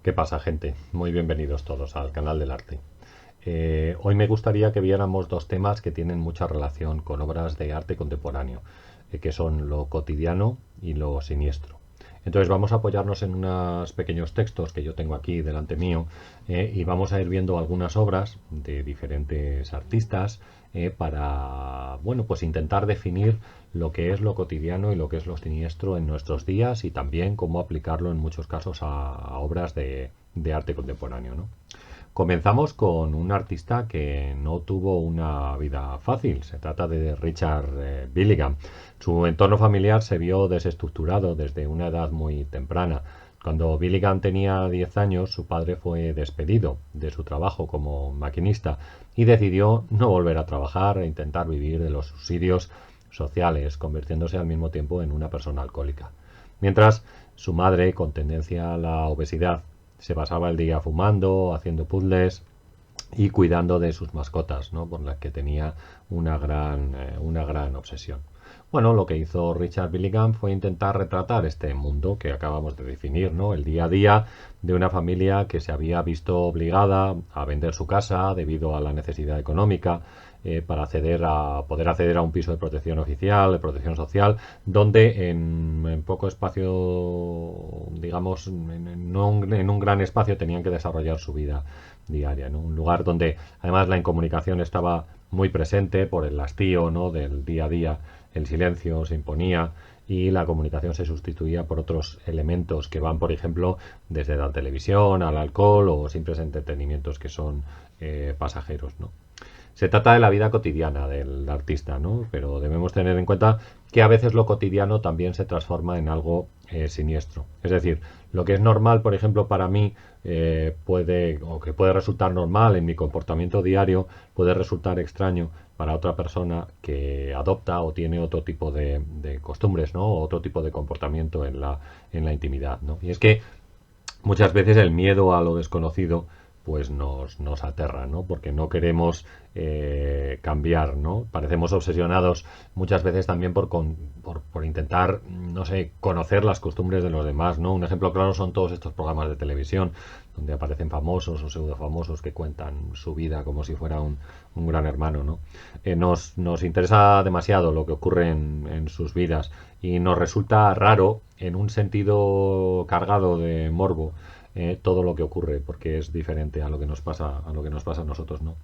¿Qué pasa, gente? Muy bienvenidos todos al canal del arte. Hoy me gustaría que viéramos dos temas que tienen mucha relación con obras de arte contemporáneo, que son lo cotidiano y lo siniestro. Entonces vamos a apoyarnos en unos pequeños textos que yo tengo aquí delante mío y vamos a ir viendo algunas obras de diferentes artistas para, bueno, pues intentar definir lo que es lo cotidiano y lo que es lo siniestro en nuestros días y también cómo aplicarlo en muchos casos a obras de arte contemporáneo, ¿no? Comenzamos con un artista que no tuvo una vida fácil. Se trata de Richard Billingham. Su entorno familiar se vio desestructurado desde una edad muy temprana. Cuando Billingham tenía 10 años, su padre fue despedido de su trabajo como maquinista y decidió no volver a trabajar e intentar vivir de los subsidios sociales, convirtiéndose al mismo tiempo en una persona alcohólica. Mientras su madre, con tendencia a la obesidad, se pasaba el día fumando, haciendo puzzles y cuidando de sus mascotas, ¿no? Por las que tenía una gran obsesión. Bueno, lo que hizo Richard Billingham fue intentar retratar este mundo que acabamos de definir, ¿no? El día a día de una familia que se había visto obligada a vender su casa debido a la necesidad económica para poder acceder a un piso de protección oficial, de protección social, donde en poco espacio, digamos, en un gran espacio tenían que desarrollar su vida diaria, ¿no? Un lugar donde además la incomunicación estaba muy presente por el hastío, ¿no? Del día a día, el silencio se imponía y la comunicación se sustituía por otros elementos que van, por ejemplo, desde la televisión al alcohol o simples entretenimientos que son pasajeros, ¿no? Se trata de la vida cotidiana del artista, ¿no? Pero debemos tener en cuenta que a veces lo cotidiano también se transforma en algo siniestro. Es decir, lo que es normal, por ejemplo, para mí puede resultar normal en mi comportamiento diario, puede resultar extraño para otra persona que adopta o tiene otro tipo de costumbres, ¿no? O otro tipo de comportamiento en la intimidad, ¿no? Y es que muchas veces el miedo a lo desconocido pues nos aterra, ¿no? Porque no queremos cambiar, ¿no? Parecemos obsesionados muchas veces también por intentar, no sé, conocer las costumbres de los demás, ¿no? Un ejemplo claro son todos estos programas de televisión donde aparecen famosos o pseudo famosos que cuentan su vida como si fuera un gran hermano, ¿no? Nos interesa demasiado lo que ocurre en sus vidas y nos resulta raro en un sentido cargado de morbo todo lo que ocurre porque es diferente a lo que nos pasa a nosotros, ¿no?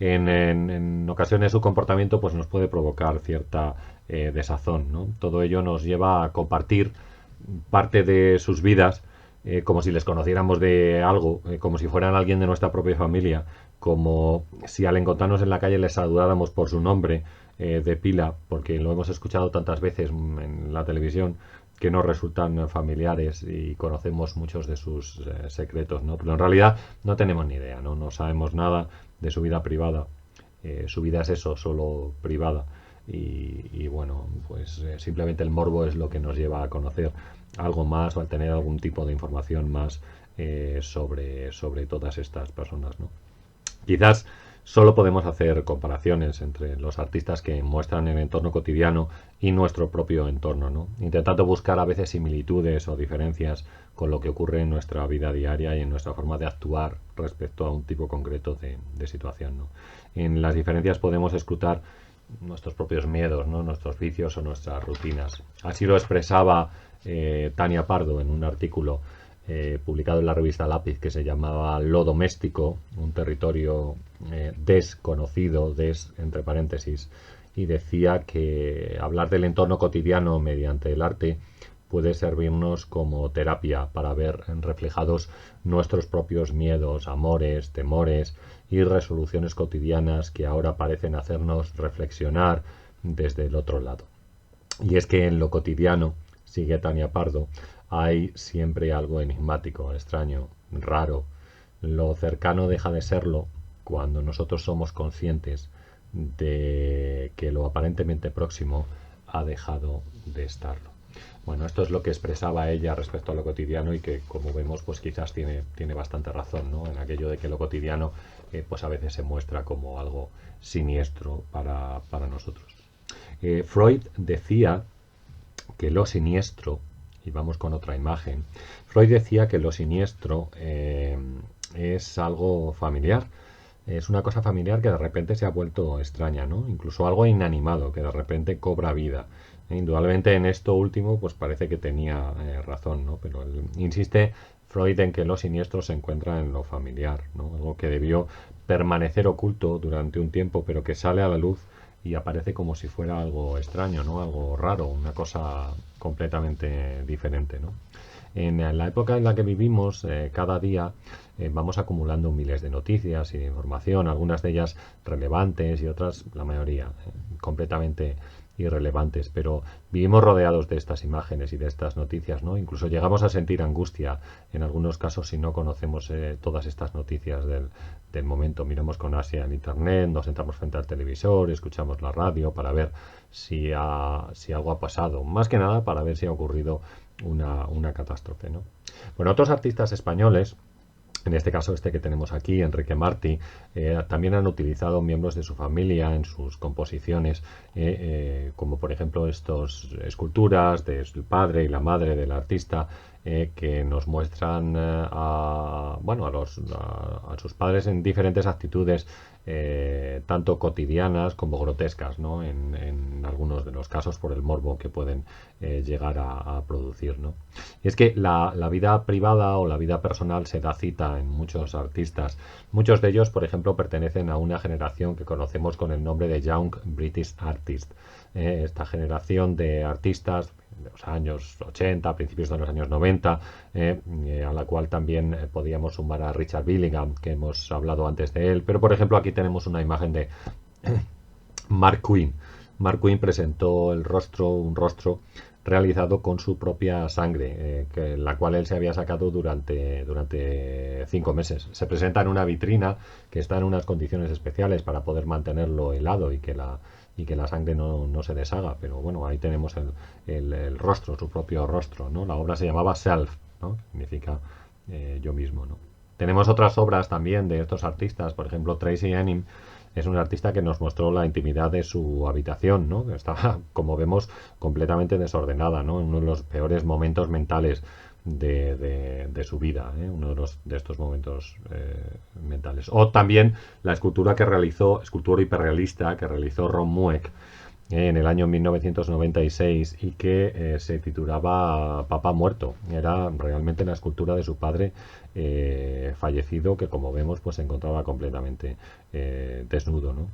En ocasiones su comportamiento pues nos puede provocar cierta desazón, ¿no? Todo ello nos lleva a compartir parte de sus vidas como si les conociéramos de algo, como si fueran alguien de nuestra propia familia, como si al encontrarnos en la calle les saludáramos por su nombre de pila, porque lo hemos escuchado tantas veces en la televisión que nos resultan familiares y conocemos muchos de sus secretos, ¿no? Pero en realidad no tenemos ni idea, ¿no? No sabemos nada de su vida privada. Su vida es eso, solo privada. Y bueno, pues simplemente el morbo es lo que nos lleva a conocer algo más o a tener algún tipo de información más sobre todas estas personas, ¿no? Quizás solo podemos hacer comparaciones entre los artistas que muestran el entorno cotidiano y nuestro propio entorno, ¿no? Intentando buscar a veces similitudes o diferencias con lo que ocurre en nuestra vida diaria y en nuestra forma de actuar respecto a un tipo concreto de situación, ¿no? En las diferencias podemos escrutar nuestros propios miedos, ¿no? Nuestros vicios o nuestras rutinas. Así lo expresaba Tania Pardo en un artículo publicado en la revista Lápiz que se llamaba Lo doméstico, un territorio desconocido, entre paréntesis, y decía que hablar del entorno cotidiano mediante el arte puede servirnos como terapia para ver reflejados nuestros propios miedos, amores, temores y resoluciones cotidianas que ahora parecen hacernos reflexionar desde el otro lado. Y es que en lo cotidiano, sigue Tania Pardo, hay siempre algo enigmático, extraño, raro. Lo cercano deja de serlo cuando nosotros somos conscientes de que lo aparentemente próximo ha dejado de estarlo. Bueno, esto es lo que expresaba ella respecto a lo cotidiano y que, como vemos, pues quizás tiene bastante razón, ¿no? En aquello de que lo cotidiano pues a veces se muestra como algo siniestro para nosotros. Freud decía que lo siniestro y vamos con otra imagen, Freud decía que lo siniestro es algo familiar. Es una cosa familiar que de repente se ha vuelto extraña, ¿no? Incluso algo inanimado que de repente cobra vida. Indudablemente en esto último, pues parece que tenía razón, ¿no? Pero insiste Freud en que lo siniestro se encuentra en lo familiar, ¿no? Algo que debió permanecer oculto durante un tiempo, pero que sale a la luz y aparece como si fuera algo extraño, ¿no? Algo raro, una cosa completamente diferente, ¿no? En la época en la que vivimos, cada día vamos acumulando miles de noticias y de información, algunas de ellas relevantes y otras, la mayoría, completamente irrelevantes, pero vivimos rodeados de estas imágenes y de estas noticias, ¿no? Incluso llegamos a sentir angustia en algunos casos si no conocemos todas estas noticias del momento. Miramos con ansia en internet, nos sentamos frente al televisor, escuchamos la radio para ver si algo ha pasado, más que nada para ver si ha ocurrido una catástrofe, ¿no? Bueno, otros artistas españoles, en este caso este que tenemos aquí, Enrique Martí, también han utilizado miembros de su familia en sus composiciones, como por ejemplo estas esculturas del padre y la madre del artista, que nos muestran bueno, a sus padres en diferentes actitudes, tanto cotidianas como grotescas, ¿no? En algunos de los casos por el morbo que pueden llegar a producir, ¿no? Y es que la vida privada o la vida personal se da cita en muchos artistas. Muchos de ellos, por ejemplo, pertenecen a una generación que conocemos con el nombre de Young British Artists. Esta generación de artistas de los años 80, principios de los años 90, a la cual también podíamos sumar a Richard Billingham, que hemos hablado antes de él. Pero, por ejemplo, aquí tenemos una imagen de Mark Quinn. Mark Quinn presentó un rostro realizado con su propia sangre, la cual él se había sacado durante 5 meses. Se presenta en una vitrina que está en unas condiciones especiales para poder mantenerlo helado y que la sangre no se deshaga. Pero bueno, ahí tenemos el rostro, su propio rostro, ¿no? La obra se llamaba Self, ¿no? Significa yo mismo, ¿no? Tenemos otras obras también de estos artistas, por ejemplo, Tracy Emin es un artista que nos mostró la intimidad de su habitación, ¿no? Que estaba, como vemos, completamente desordenada, ¿no? En uno de los peores momentos mentales de su vida, ¿eh? Uno de estos momentos mentales. O también la escultura hiperrealista que realizó Ron Mueck en el año 1996 y que se titulaba Papá Muerto. Era realmente la escultura de su padre fallecido, que como vemos pues se encontraba completamente desnudo, ¿no?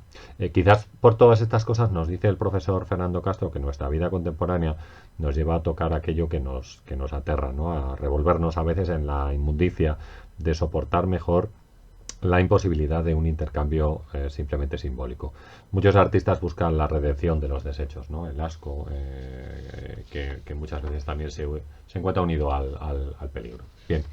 Quizás por todas estas cosas nos dice el profesor Fernando Castro que nuestra vida contemporánea nos lleva a tocar aquello que nos aterra, ¿no? A revolvernos a veces en la inmundicia de soportar mejor la imposibilidad de un intercambio simplemente simbólico. Muchos artistas buscan la redención de los desechos, ¿no? El asco, que muchas veces también se encuentra unido al peligro. Bien,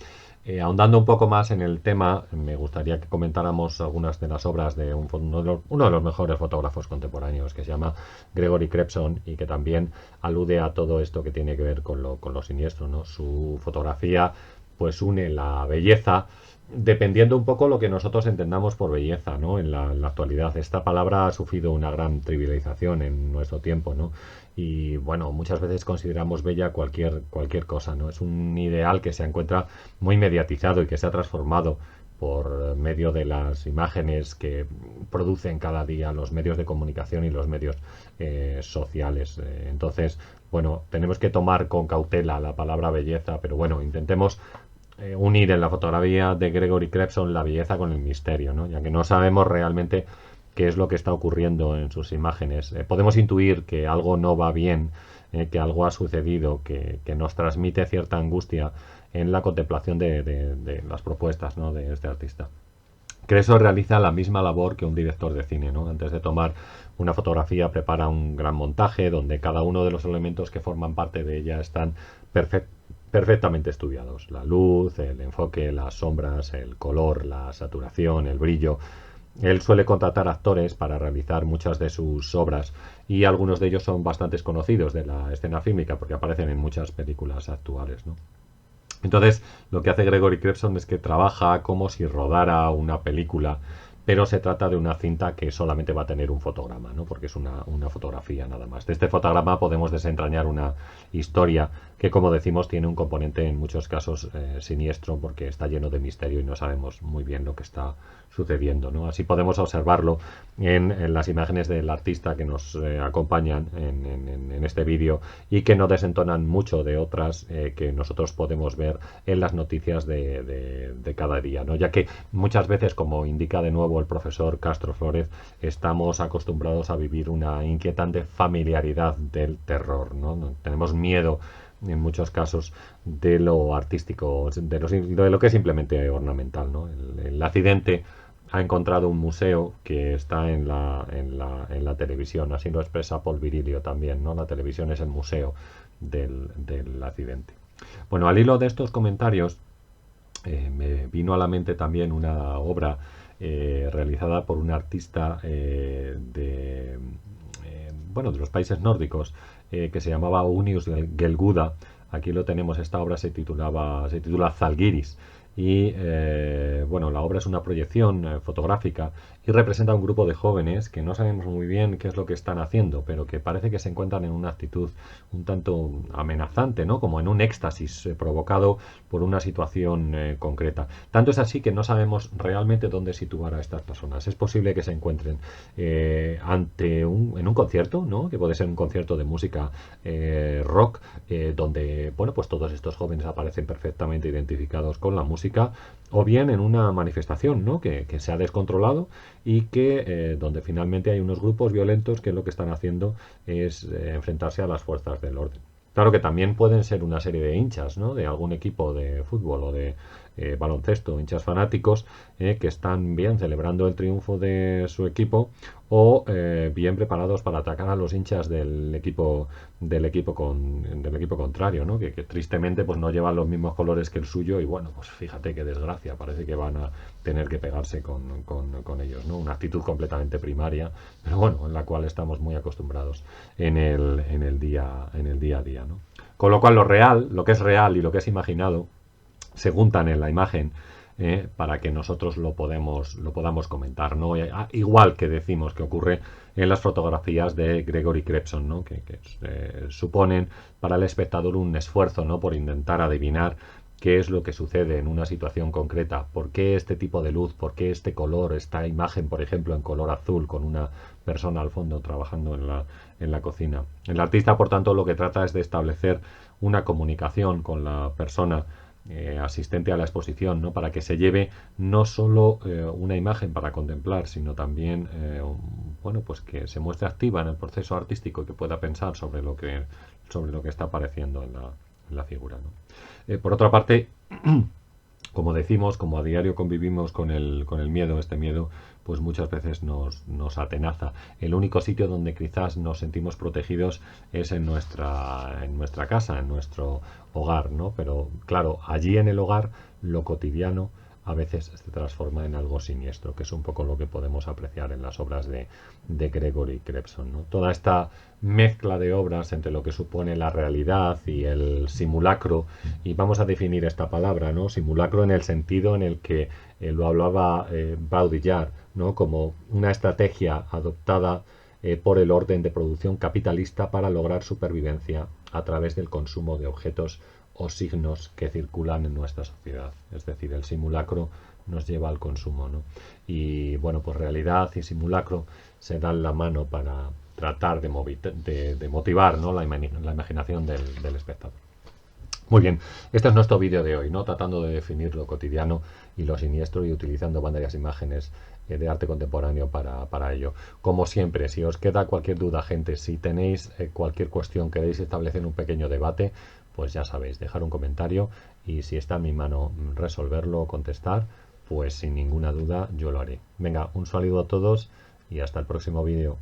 ahondando un poco más en el tema, me gustaría que comentáramos algunas de las obras de uno de los mejores fotógrafos contemporáneos, que se llama Gregory Crepson, y que también alude a todo esto que tiene que ver con lo siniestro, ¿no? Su fotografía pues une la belleza, dependiendo un poco lo que nosotros entendamos por belleza, ¿no? En la actualidad. Esta palabra ha sufrido una gran trivialización en nuestro tiempo, ¿no? Y bueno, muchas veces consideramos bella cualquier cosa, ¿no? Es un ideal que se encuentra muy mediatizado y que se ha transformado por medio de las imágenes que producen cada día los medios de comunicación y los medios sociales. Entonces, bueno, tenemos que tomar con cautela la palabra belleza, pero bueno, intentemos unir en la fotografía de Gregory Crepson la belleza con el misterio, ¿no? Ya que no sabemos realmente qué es lo que está ocurriendo en sus imágenes. Podemos intuir que algo no va bien, que algo ha sucedido, que nos transmite cierta angustia en la contemplación de las propuestas, ¿no? De este artista. Crepson realiza la misma labor que un director de cine, ¿no? Antes de tomar una fotografía prepara un gran montaje donde cada uno de los elementos que forman parte de ella están perfectamente estudiados. La luz, el enfoque, las sombras, el color, la saturación, el brillo. Él suele contratar actores para realizar muchas de sus obras y algunos de ellos son bastante conocidos de la escena fílmica porque aparecen en muchas películas actuales, ¿no? Entonces, lo que hace Gregory Crepson es que trabaja como si rodara una película, pero se trata de una cinta que solamente va a tener un fotograma, ¿no? Porque es una fotografía nada más. De este fotograma podemos desentrañar una historia que, como decimos, tiene un componente en muchos casos siniestro, porque está lleno de misterio y no sabemos muy bien lo que está sucediendo, ¿no? Así podemos observarlo en las imágenes del artista que nos acompañan en este vídeo, y que no desentonan mucho de otras que nosotros podemos ver en las noticias de cada día, ¿no? Ya que muchas veces, como indica de nuevo el profesor Castro Flórez, estamos acostumbrados a vivir una inquietante familiaridad del terror, ¿no? Tenemos miedo en muchos casos de lo artístico, de lo que es simplemente ornamental, ¿no? El accidente ha encontrado un museo que está en la televisión, así lo expresa Paul Virilio también, ¿no? La televisión es el museo del accidente. Bueno, al hilo de estos comentarios, me vino a la mente también una obra realizada por un artista bueno, de los países nórdicos, que se llamaba Unius Gelguda. Aquí lo tenemos, esta obra se titula Zalgiris. Y bueno, la obra es una proyección fotográfica y representa a un grupo de jóvenes que no sabemos muy bien qué es lo que están haciendo, pero que parece que se encuentran en una actitud un tanto amenazante, ¿no? Como en un éxtasis provocado por una situación concreta. Tanto es así que no sabemos realmente dónde situar a estas personas. Es posible que se encuentren en un concierto, ¿no? Que puede ser un concierto de música rock, donde, bueno, pues todos estos jóvenes aparecen perfectamente identificados con la música, o bien en una manifestación, ¿no? que se ha descontrolado y que donde finalmente hay unos grupos violentos que lo que están haciendo es enfrentarse a las fuerzas del orden. Claro que también pueden ser una serie de hinchas, ¿no? De algún equipo de fútbol o de baloncesto, hinchas fanáticos, que están bien celebrando el triunfo de su equipo, o bien preparados para atacar a los hinchas del equipo contrario, ¿no? Que tristemente pues no llevan los mismos colores que el suyo, y bueno, pues fíjate qué desgracia, parece que van a tener que pegarse con ellos, ¿no? Una actitud completamente primaria, pero bueno, en la cual estamos muy acostumbrados en el día a día, ¿no? Con lo cual lo que es real y lo que es imaginado se juntan en la imagen, para que nosotros lo podamos comentar, ¿no? Igual que decimos que ocurre en las fotografías de Gregory Crepson, ¿no? que suponen para el espectador un esfuerzo, ¿no? Por intentar adivinar qué es lo que sucede en una situación concreta, por qué este tipo de luz, por qué este color, esta imagen, por ejemplo, en color azul, con una persona al fondo trabajando en la cocina. El artista, por tanto, lo que trata es de establecer una comunicación con la persona asistente a la exposición, ¿no? Para que se lleve no solo una imagen para contemplar, sino también bueno, pues que se muestre activa en el proceso artístico y que pueda pensar sobre lo que está apareciendo en la figura, ¿no? Por otra parte, como decimos, como a diario convivimos con el miedo, este miedo pues muchas veces nos atenaza. El único sitio donde quizás nos sentimos protegidos es en nuestra casa, en nuestro hogar, ¿no? Pero claro, allí en el hogar, lo cotidiano a veces se transforma en algo siniestro, que es un poco lo que podemos apreciar en las obras de Gregory Crepson, ¿no? Toda esta mezcla de obras entre lo que supone la realidad y el simulacro, y vamos a definir esta palabra, ¿no? Simulacro en el sentido en el que lo hablaba Baudrillard, ¿no? Como una estrategia adoptada por el orden de producción capitalista para lograr supervivencia a través del consumo de objetos o signos que circulan en nuestra sociedad. Es decir, el simulacro nos lleva al consumo, ¿no? Y bueno, pues realidad y simulacro se dan la mano para tratar de motivar, ¿no? la imaginación del espectador. Muy bien, este es nuestro vídeo de hoy, ¿no? Tratando de definir lo cotidiano y lo siniestro, y utilizando varias imágenes de arte contemporáneo para ello. Como siempre, si os queda cualquier duda, gente, si tenéis cualquier cuestión, queréis establecer un pequeño debate, pues ya sabéis, dejar un comentario, y si está en mi mano resolverlo o contestar, pues sin ninguna duda yo lo haré. Venga, un saludo a todos y hasta el próximo vídeo.